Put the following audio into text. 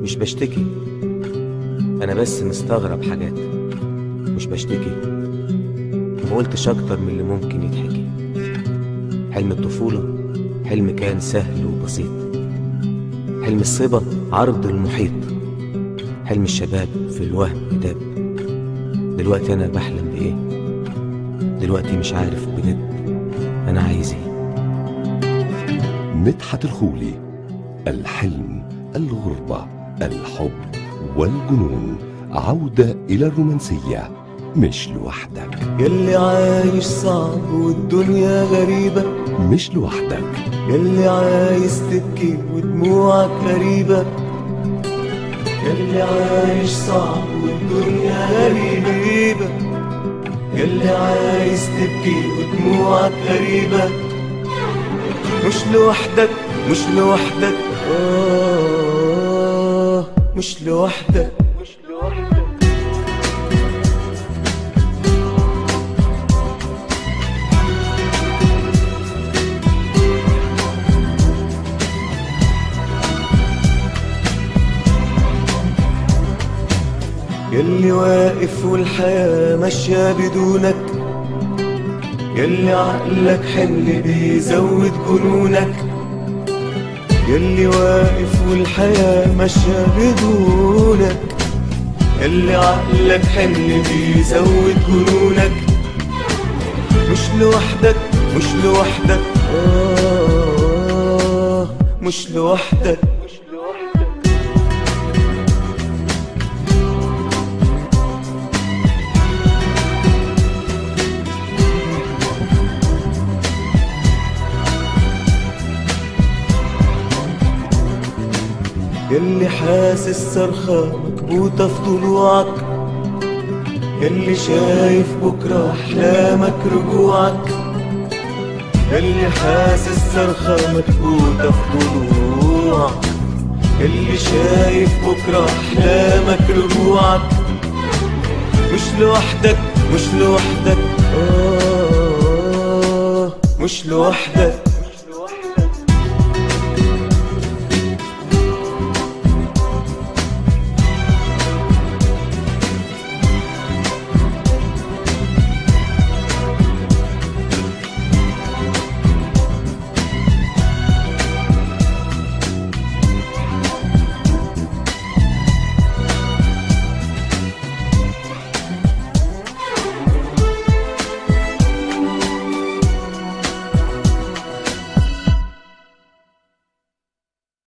مش بشتكي، انا بس مستغرب حاجات. مش بشتكي، ما قلتش اكتر من اللي ممكن يتحكي. حلم الطفولة حلم كان سهل وبسيط، حلم الصبا عرض المحيط، حلم الشباب في الوهم داب. دلوقتي انا بحلم بايه؟ دلوقتي مش عارف بجد انا عايز ايه. مدحت الخولي، الحلم، الغربة، الحب والجنون، عودة إلى الرومانسية. مش لوحدك يلي عايش صعب والدنيا غريبة، مش لوحدك يلي عايز تبكي ودموعك غريبة، يلي عايش صعب والدنيا غريبة، يلي عايز تبكي ودموعك غريبة. مش لوحدك مش لوحدك مش لوحدك. يلي واقف والحياة ماشية بدونك، يلي عقلك حمل بيزود جنونك، يلي واقف والحياة ماشية بدونك، يلي عقلك حمل بيزود جنونك. مش لوحدك مش لوحدك مش لوحدك. يلي حاسس صرخة مكبوتة في ضلوعك، يلي شايف بكرة أحلامك رجوعك، يلي حاسس صرخة مكبوتة في ضلوعك، يلي شايف بكرة أحلامك رجوعك. مش لوحدك مش لوحدك مش لوحدك.